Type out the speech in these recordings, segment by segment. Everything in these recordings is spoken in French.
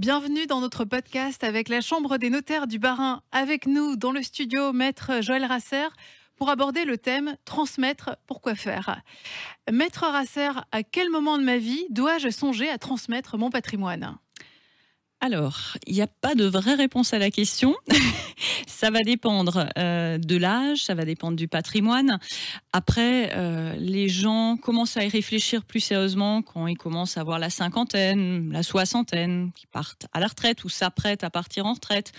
Bienvenue dans notre podcast avec la Chambre des notaires du Bas-Rhin. Avec nous dans le studio, Maître Joël Rasser, pour aborder le thème « Transmettre, pourquoi faire ?» Maître Rasser, à quel moment de ma vie dois-je songer à transmettre mon patrimoine ? Alors, il n'y a pas de vraie réponse à la question. Ça va dépendre de l'âge, ça va dépendre du patrimoine. Après, les gens commencent à y réfléchir plus sérieusement quand ils commencent à avoir la cinquantaine, la soixantaine, qui partent à la retraite ou s'apprêtent à partir en retraite.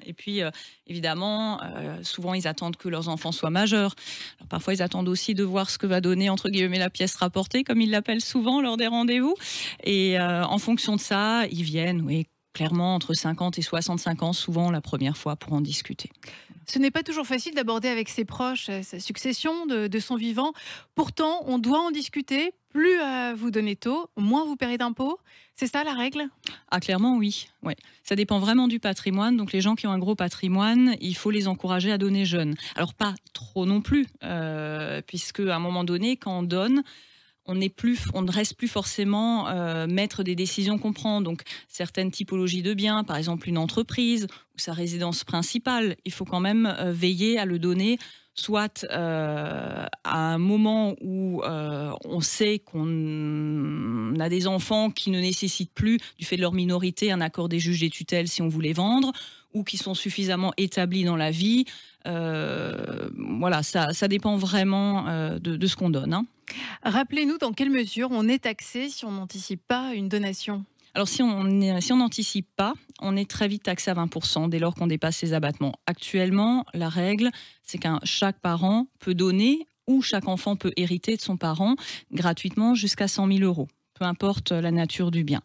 Et puis, évidemment, souvent, ils attendent que leurs enfants soient majeurs. Alors, parfois, ils attendent aussi de voir ce que va donner, entre guillemets, la pièce rapportée, comme ils l'appellent souvent lors des rendez-vous. Et en fonction de ça, ils viennent, oui, clairement, entre 50 et 65 ans, souvent la première fois pour en discuter. Ce n'est pas toujours facile d'aborder avec ses proches sa succession de son vivant. Pourtant, on doit en discuter. Plus vous donnez tôt, moins vous paierez d'impôts. C'est ça la règle ? Ah, clairement, oui. Ouais. Ça dépend vraiment du patrimoine. Donc, les gens qui ont un gros patrimoine, il faut les encourager à donner jeunes. Alors, pas trop non plus, puisque à un moment donné, quand on donne, on ne reste plus forcément maître des décisions qu'on prend. Donc, certaines typologies de biens, par exemple une entreprise ou sa résidence principale, il faut quand même veiller à le donner, soit à un moment où on sait qu'on a des enfants qui ne nécessitent plus, du fait de leur minorité, un accord des juges des tutelles si on voulait vendre, ou qui sont suffisamment établis dans la vie. Voilà, ça dépend vraiment de ce qu'on donne, hein. Rappelez-nous dans quelle mesure on est taxé si on n'anticipe pas une donation. Alors, si on n'anticipe pas, on est très vite taxé à 20% dès lors qu'on dépasse ces abattements. Actuellement, la règle, c'est qu'un chaque parent peut donner ou chaque enfant peut hériter de son parent gratuitement jusqu'à 100 000 euros, peu importe la nature du bien.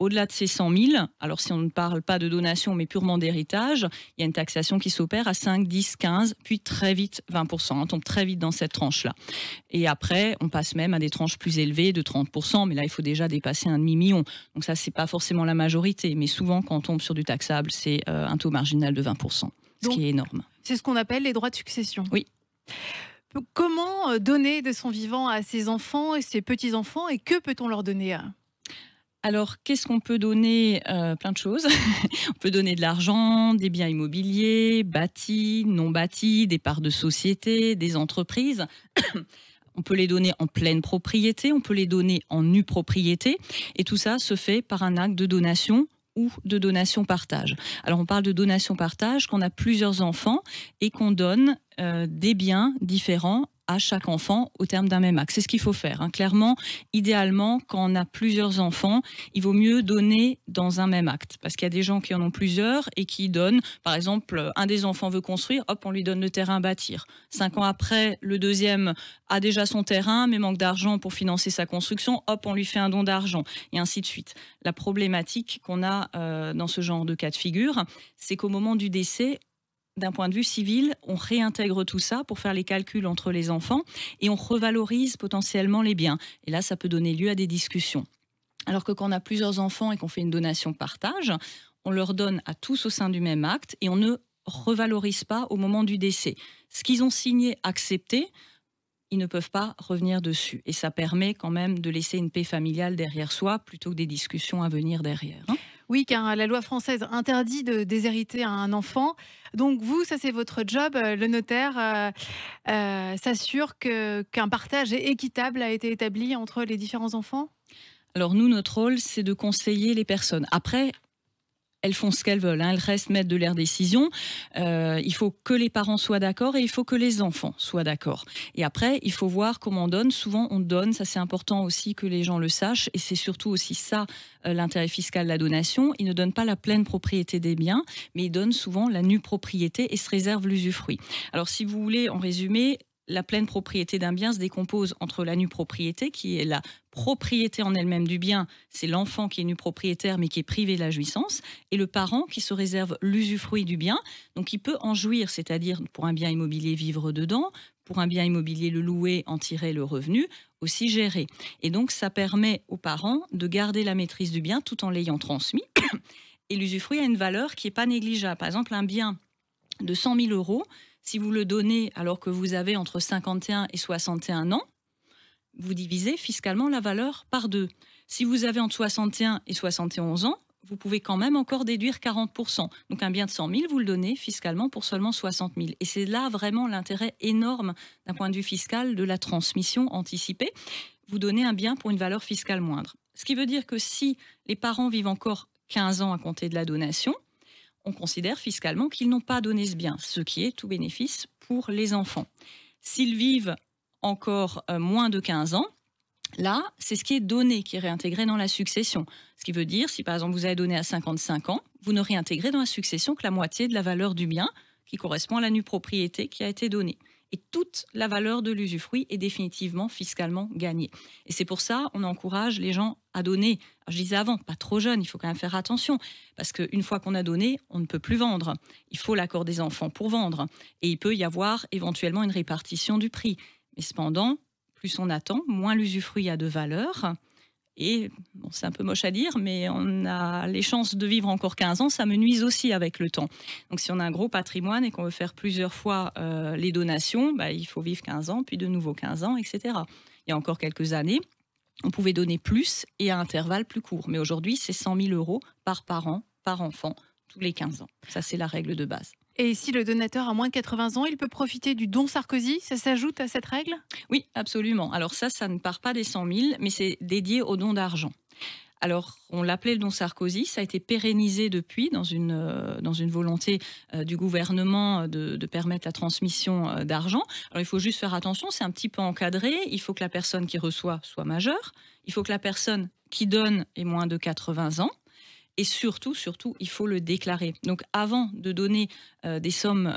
Au-delà de ces 100 000, alors si on ne parle pas de donation mais purement d'héritage, il y a une taxation qui s'opère à 5, 10, 15, puis très vite 20%. On tombe très vite dans cette tranche-là. Et après, on passe même à des tranches plus élevées de 30%, mais là, il faut déjà dépasser un demi-million. Donc ça, c'est pas forcément la majorité, mais souvent, quand on tombe sur du taxable, c'est un taux marginal de 20%, ce qui est énorme. C'est ce qu'on appelle les droits de succession. Oui. Comment donner de son vivant à ses enfants et ses petits-enfants, et que peut-on leur donner ? Alors, qu'est-ce qu'on peut donner ? Plein de choses. On peut donner de l'argent, des biens immobiliers, bâtis, non bâtis, des parts de société, des entreprises. On peut les donner en pleine propriété, on peut les donner en nue propriété. Et tout ça se fait par un acte de donation ou de donation-partage. Alors, on parle de donation-partage quand on a plusieurs enfants et qu'on donne des biens différents à chaque enfant au terme d'un même acte. C'est ce qu'il faut faire, hein. Clairement, idéalement, quand on a plusieurs enfants, il vaut mieux donner dans un même acte. Parce qu'il y a des gens qui en ont plusieurs et qui donnent, par exemple, un des enfants veut construire, hop, on lui donne le terrain à bâtir. 5 ans après, le deuxième a déjà son terrain, mais manque d'argent pour financer sa construction, hop, on lui fait un don d'argent, et ainsi de suite. La problématique qu'on a dans ce genre de cas de figure, c'est qu'au moment du décès, d'un point de vue civil, on réintègre tout ça pour faire les calculs entre les enfants et on revalorise potentiellement les biens. Et là, ça peut donner lieu à des discussions. Alors que quand on a plusieurs enfants et qu'on fait une donation-partage, on leur donne à tous au sein du même acte et on ne revalorise pas au moment du décès. Ce qu'ils ont signé, accepté, ils ne peuvent pas revenir dessus. Et ça permet quand même de laisser une paix familiale derrière soi plutôt que des discussions à venir derrière, hein. Oui, car la loi française interdit de déshériter à un enfant. Donc vous, ça c'est votre job. Le notaire s'assure qu'un partage équitable a été établi entre les différents enfants ? Alors nous, notre rôle, c'est de conseiller les personnes. Après, elles font ce qu'elles veulent, hein. Elles restent maîtres de leurs décisions. Il faut que les parents soient d'accord et il faut que les enfants soient d'accord. Et après, il faut voir comment on donne. Souvent, on donne, ça c'est important aussi que les gens le sachent. Et c'est surtout aussi ça, l'intérêt fiscal de la donation. Ils ne donnent pas la pleine propriété des biens, mais ils donnent souvent la nue propriété et se réservent l'usufruit. Alors si vous voulez, en résumé, la pleine propriété d'un bien se décompose entre la nue propriété, qui est la propriété en elle-même du bien, c'est l'enfant qui est nu propriétaire mais qui est privé de la jouissance, et le parent qui se réserve l'usufruit du bien, donc il peut en jouir, c'est-à-dire pour un bien immobilier vivre dedans, pour un bien immobilier le louer, en tirer le revenu, aussi gérer. Et donc ça permet aux parents de garder la maîtrise du bien tout en l'ayant transmis, et l'usufruit a une valeur qui n'est pas négligeable. Par exemple, un bien de 100 000 euros, si vous le donnez alors que vous avez entre 51 et 61 ans, vous divisez fiscalement la valeur par 2. Si vous avez entre 61 et 71 ans, vous pouvez quand même encore déduire 40%. Donc un bien de 100 000, vous le donnez fiscalement pour seulement 60 000. Et c'est là vraiment l'intérêt énorme d'un point de vue fiscal de la transmission anticipée. Vous donnez un bien pour une valeur fiscale moindre. Ce qui veut dire que si les parents vivent encore 15 ans à compter de la donation, on considère fiscalement qu'ils n'ont pas donné ce bien, ce qui est tout bénéfice pour les enfants. S'ils vivent encore moins de 15 ans, là, c'est ce qui est donné qui est réintégré dans la succession. Ce qui veut dire, si par exemple vous avez donné à 55 ans, vous ne réintégrez dans la succession que la moitié de la valeur du bien qui correspond à la nue propriété qui a été donnée. Et toute la valeur de l'usufruit est définitivement fiscalement gagnée. Et c'est pour ça qu'on encourage les gens à donner. Alors, je disais avant, pas trop jeune, il faut quand même faire attention. Parce qu'une fois qu'on a donné, on ne peut plus vendre. Il faut l'accord des enfants pour vendre. Et il peut y avoir éventuellement une répartition du prix. Mais cependant, plus on attend, moins l'usufruit a de valeur. Et bon, c'est un peu moche à dire, mais on a les chances de vivre encore 15 ans, ça me nuise aussi avec le temps. Donc si on a un gros patrimoine et qu'on veut faire plusieurs fois les donations, il faut vivre 15 ans, puis de nouveau 15 ans, etc. Il y a encore quelques années, on pouvait donner plus et à intervalles plus courts. Mais aujourd'hui, c'est 100 000 euros par parent, par enfant, tous les 15 ans. Ça, c'est la règle de base. Et si le donateur a moins de 80 ans, il peut profiter du don Sarkozy? Ça s'ajoute à cette règle? Oui, absolument. Alors ça ne part pas des 100 000, mais c'est dédié au don d'argent. Alors, on l'appelait le don Sarkozy, ça a été pérennisé depuis dans une volonté du gouvernement de permettre la transmission d'argent. Alors, il faut juste faire attention, c'est un petit peu encadré. Il faut que la personne qui reçoit soit majeure. Il faut que la personne qui donne ait moins de 80 ans. Et surtout, il faut le déclarer. Donc, avant de donner des sommes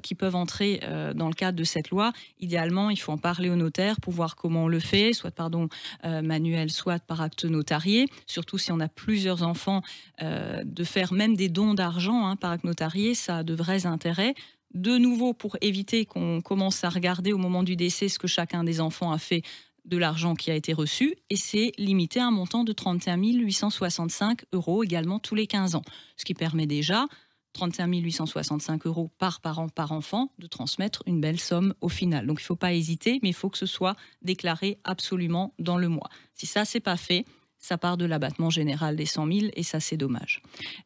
qui peuvent entrer dans le cadre de cette loi, idéalement, il faut en parler au notaire pour voir comment on le fait, soit par don manuel, soit par acte notarié. Surtout si on a plusieurs enfants, de faire même des dons d'argent par acte notarié, ça a de vrais intérêts. De nouveau, pour éviter qu'on commence à regarder au moment du décès ce que chacun des enfants a fait de l'argent qui a été reçu, et c'est limité à un montant de 31 865 euros également tous les 15 ans, ce qui permet déjà 31 865 euros par parent, par enfant, de transmettre une belle somme au final. Donc il ne faut pas hésiter, mais il faut que ce soit déclaré absolument dans le mois. Si ça, c'est pas fait, ça part de l'abattement général des 100 000 et ça, c'est dommage.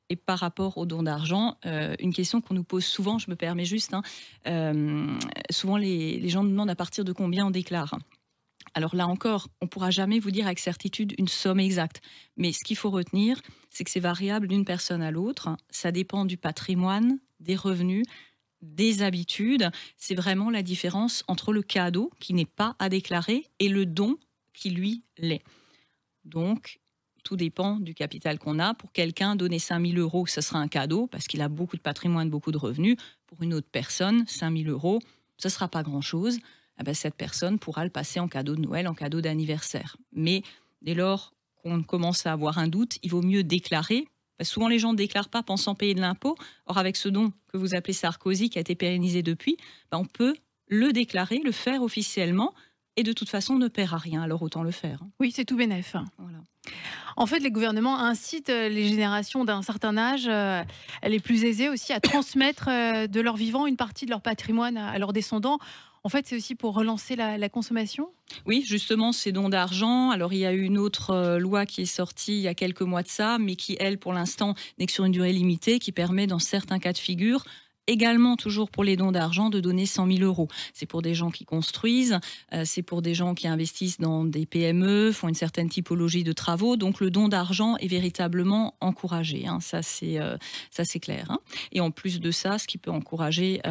Et par rapport au don d'argent, une question qu'on nous pose souvent, je me permets juste, souvent les gens nous demandent à partir de combien on déclare. Alors là encore, on ne pourra jamais vous dire avec certitude une somme exacte. Mais ce qu'il faut retenir, c'est que c'est variable d'une personne à l'autre. Ça dépend du patrimoine, des revenus, des habitudes. C'est vraiment la différence entre le cadeau, qui n'est pas à déclarer, et le don, qui lui l'est. Donc, tout dépend du capital qu'on a. Pour quelqu'un, donner 5 000 euros, ce sera un cadeau, parce qu'il a beaucoup de patrimoine, beaucoup de revenus. Pour une autre personne, 5 000 euros, ce ne sera pas grand-chose. Cette personne pourra le passer en cadeau de Noël, en cadeau d'anniversaire. Mais dès lors qu'on commence à avoir un doute, il vaut mieux déclarer. Souvent, les gens ne déclarent pas pensant payer de l'impôt. Or, avec ce don que vous appelez Sarkozy, qui a été pérennisé depuis, on peut le déclarer, le faire officiellement, et de toute façon, on ne paiera rien. Alors, autant le faire. Oui, c'est tout bénef. Voilà. En fait, les gouvernements incitent les générations d'un certain âge, les plus aisées aussi, à transmettre de leur vivant une partie de leur patrimoine à leurs descendants. En fait, c'est aussi pour relancer la consommation? Oui, justement, ces dons d'argent. Alors, il y a eu une autre loi qui est sortie il y a quelques mois de ça, mais qui, elle, pour l'instant, n'est que sur une durée limitée, qui permet, dans certains cas de figure, également, toujours pour les dons d'argent, de donner 100 000 euros. C'est pour des gens qui construisent, c'est pour des gens qui investissent dans des PME, font une certaine typologie de travaux. Donc, le don d'argent est véritablement encouragé. Ça, c'est clair. Et en plus de ça, ce qui peut encourager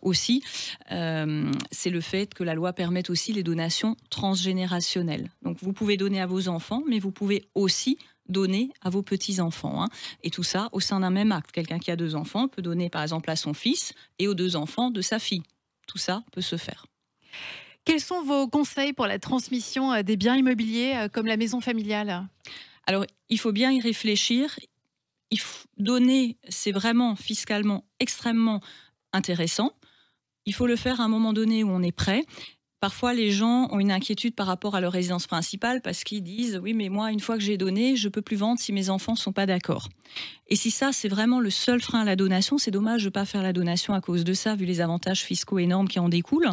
aussi, c'est le fait que la loi permette aussi les donations transgénérationnelles. Donc, vous pouvez donner à vos enfants, mais vous pouvez aussi donner à vos petits-enfants. Et tout ça au sein d'un même acte. Quelqu'un qui a 2 enfants peut donner par exemple à son fils et aux 2 enfants de sa fille. Tout ça peut se faire. Quels sont vos conseils pour la transmission des biens immobiliers comme la maison familiale? Alors, il faut bien y réfléchir. Donner, c'est vraiment fiscalement extrêmement intéressant. Il faut le faire à un moment donné où on est prêt. Parfois, les gens ont une inquiétude par rapport à leur résidence principale parce qu'ils disent « Oui, mais moi, une fois que j'ai donné, je ne peux plus vendre si mes enfants ne sont pas d'accord. » Et si ça, c'est vraiment le seul frein à la donation, c'est dommage de ne pas faire la donation à cause de ça, vu les avantages fiscaux énormes qui en découlent.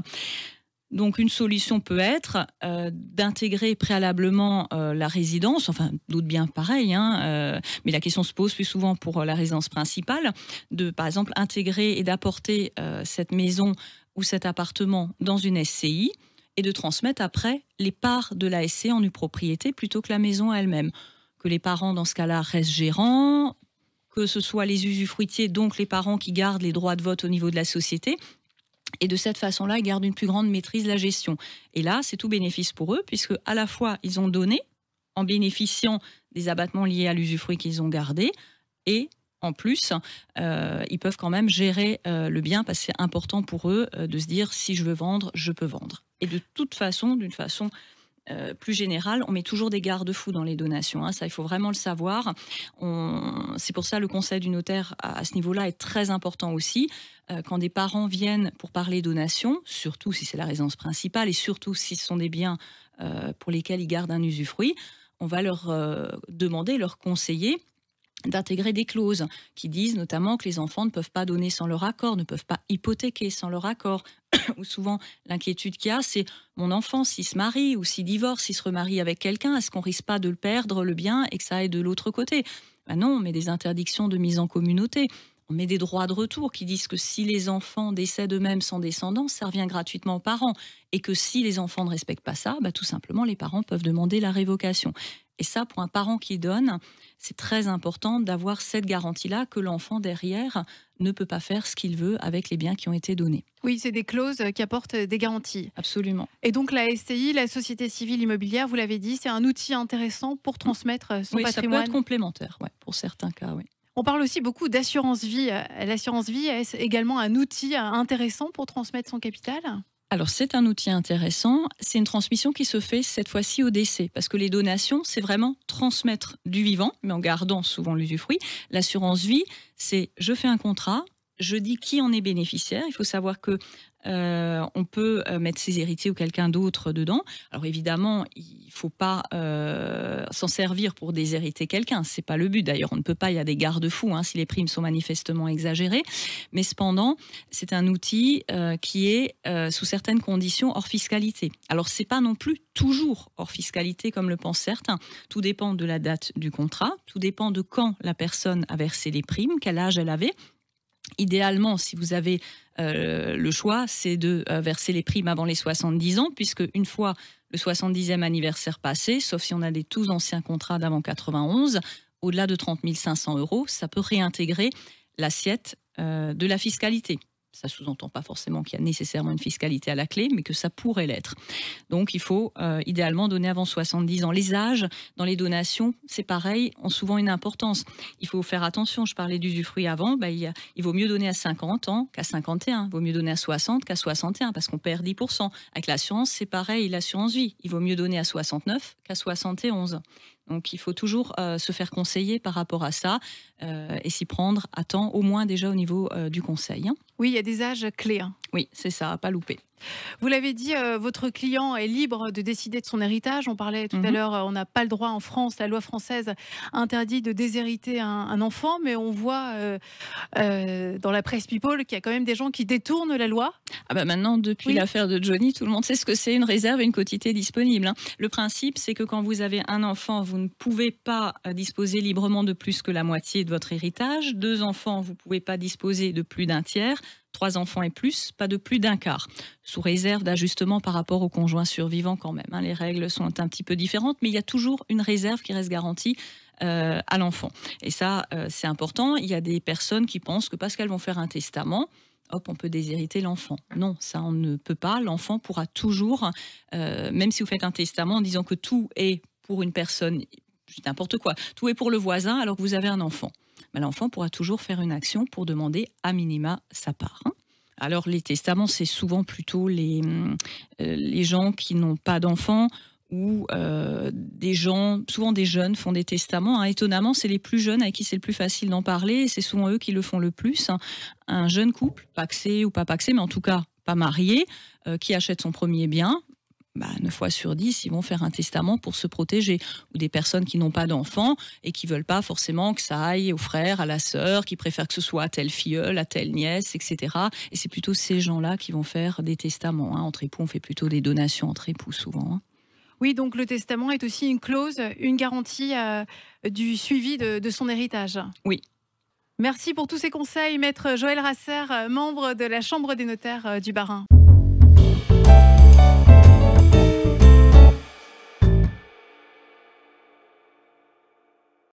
Donc une solution peut être d'intégrer préalablement la résidence, enfin d'autres biens pareils, hein, mais la question se pose plus souvent pour la résidence principale, de par exemple intégrer et d'apporter cette maison ou cet appartement dans une SCI et de transmettre après les parts de la SCI en nue propriété plutôt que la maison elle-même. Que les parents dans ce cas-là restent gérants, que ce soit les usufruitiers, donc les parents qui gardent les droits de vote au niveau de la société. Et de cette façon-là, ils gardent une plus grande maîtrise de la gestion. Et là, c'est tout bénéfice pour eux, puisque à la fois, ils ont donné en bénéficiant des abattements liés à l'usufruit qu'ils ont gardé, et en plus, ils peuvent quand même gérer le bien, parce que c'est important pour eux de se dire, si je veux vendre, je peux vendre. Et de toute façon, d'une façon plus générale, on met toujours des garde-fous dans les donations. Hein, ça, il faut vraiment le savoir. C'est pour ça le conseil du notaire à ce niveau-là est très important aussi. Quand des parents viennent pour parler donation, surtout si c'est la résidence principale et surtout si ce sont des biens pour lesquels ils gardent un usufruit, on va leur demander, leur conseiller d'intégrer des clauses qui disent notamment que les enfants ne peuvent pas donner sans leur accord, ne peuvent pas hypothéquer sans leur accord. Ou souvent, l'inquiétude qu'il y a, c'est mon enfant, s'il se marie ou s'il divorce, s'il se remarie avec quelqu'un, est-ce qu'on risque pas de le perdre, le bien, et que ça aille de l'autre côté? Ben non, on met des interdictions de mise en communauté. On met des droits de retour qui disent que si les enfants décèdent eux-mêmes sans descendants, ça revient gratuitement aux parents. Et que si les enfants ne respectent pas ça, tout simplement, les parents peuvent demander la révocation. Et ça, pour un parent qui donne, c'est très important d'avoir cette garantie-là que l'enfant derrière ne peut pas faire ce qu'il veut avec les biens qui ont été donnés. Oui, c'est des clauses qui apportent des garanties. Absolument. Et donc la SCI, la Société Civile Immobilière, vous l'avez dit, c'est un outil intéressant pour transmettre son patrimoine. patrimoine. Ça peut être complémentaire, ouais, pour certains cas, oui. On parle aussi beaucoup d'assurance vie. L'assurance vie est également un outil intéressant pour transmettre son capital? Alors, c'est un outil intéressant. C'est une transmission qui se fait cette fois-ci au décès. Parce que les donations, c'est vraiment transmettre du vivant, mais en gardant souvent l'usufruit. L'assurance vie, c'est je fais un contrat, je dis qui en est bénéficiaire. Il faut savoir que on peut mettre ses héritiers ou quelqu'un d'autre dedans. Alors évidemment, il ne faut pas s'en servir pour déshériter quelqu'un. C'est pas le but. D'ailleurs, on ne peut pas. Il y a des garde-fous si les primes sont manifestement exagérées. Mais cependant, c'est un outil qui est sous certaines conditions hors fiscalité. Alors c'est pas non plus toujours hors fiscalité comme le pensent certains. Tout dépend de la date du contrat. Tout dépend de quand la personne a versé les primes, quel âge elle avait. Idéalement, si vous avez le choix, c'est de verser les primes avant les 70 ans, puisque une fois le 70e anniversaire passé, sauf si on a des tous anciens contrats d'avant 91, au-delà de 30 500 €, ça peut réintégrer l'assiette de la fiscalité. Ça ne sous-entend pas forcément qu'il y a nécessairement une fiscalité à la clé, mais que ça pourrait l'être. Donc, il faut idéalement donner avant 70 ans. Les âges, dans les donations, c'est pareil, ont souvent une importance. Il faut faire attention. Je parlais d'usufruit avant. Il vaut mieux donner à 50 ans qu'à 51. Il vaut mieux donner à 60 qu'à 61, parce qu'on perd 10%. Avec l'assurance, c'est pareil, l'assurance vie. Il vaut mieux donner à 69 qu'à 71. Donc, il faut toujours se faire conseiller par rapport à ça et s'y prendre à temps, au moins déjà au niveau du conseil. Oui, il y a des âges clés. Oui, c'est ça, à pas louper. Vous l'avez dit, votre client est libre de décider de son héritage. On parlait tout à l'heure, on n'a pas le droit en France, la loi française interdit de déshériter un enfant, mais on voit dans la presse People qu'il y a quand même des gens qui détournent la loi. Maintenant, depuis l'affaire de Johnny, tout le monde sait ce que c'est une réserve et une quotité disponible. Le principe, c'est que quand vous avez un enfant, vous ne pouvez pas disposer librement de plus que la moitié de votre héritage. 2 enfants, vous ne pouvez pas disposer de plus d'un tiers. 3 enfants et plus, pas de plus d'un quart, sous réserve d'ajustement par rapport au conjoint survivant quand même. Les règles sont un petit peu différentes, mais il y a toujours une réserve qui reste garantie à l'enfant. Et ça, c'est important. Il y a des personnes qui pensent que parce qu'elles vont faire un testament, hop, on peut déshériter l'enfant. Non, ça, on ne peut pas. L'enfant pourra toujours, même si vous faites un testament en disant que tout est pour une personne, n'importe quoi, tout est pour le voisin alors que vous avez un enfant. L'enfant pourra toujours faire une action pour demander à minima sa part. Alors les testaments, c'est souvent plutôt les gens qui n'ont pas d'enfants ou des gens, souvent des jeunes font des testaments. Étonnamment, c'est les plus jeunes avec qui c'est le plus facile d'en parler et c'est souvent eux qui le font le plus. Un jeune couple, pacsé ou pas pacsé, mais en tout cas pas marié, qui achète son premier bien, 9 fois sur 10, ils vont faire un testament pour se protéger. Ou des personnes qui n'ont pas d'enfants et qui veulent pas forcément que ça aille au frère, à la sœur, qui préfèrent que ce soit à telle filleule, à telle nièce, etc. Et c'est plutôt ces gens-là qui vont faire des testaments. Entre époux, on fait plutôt des donations entre époux souvent. Oui, donc le testament est aussi une clause, une garantie du suivi de son héritage. Oui. Merci pour tous ces conseils, maître Joël Rasser, membre de la Chambre des notaires du Bas-Rhin.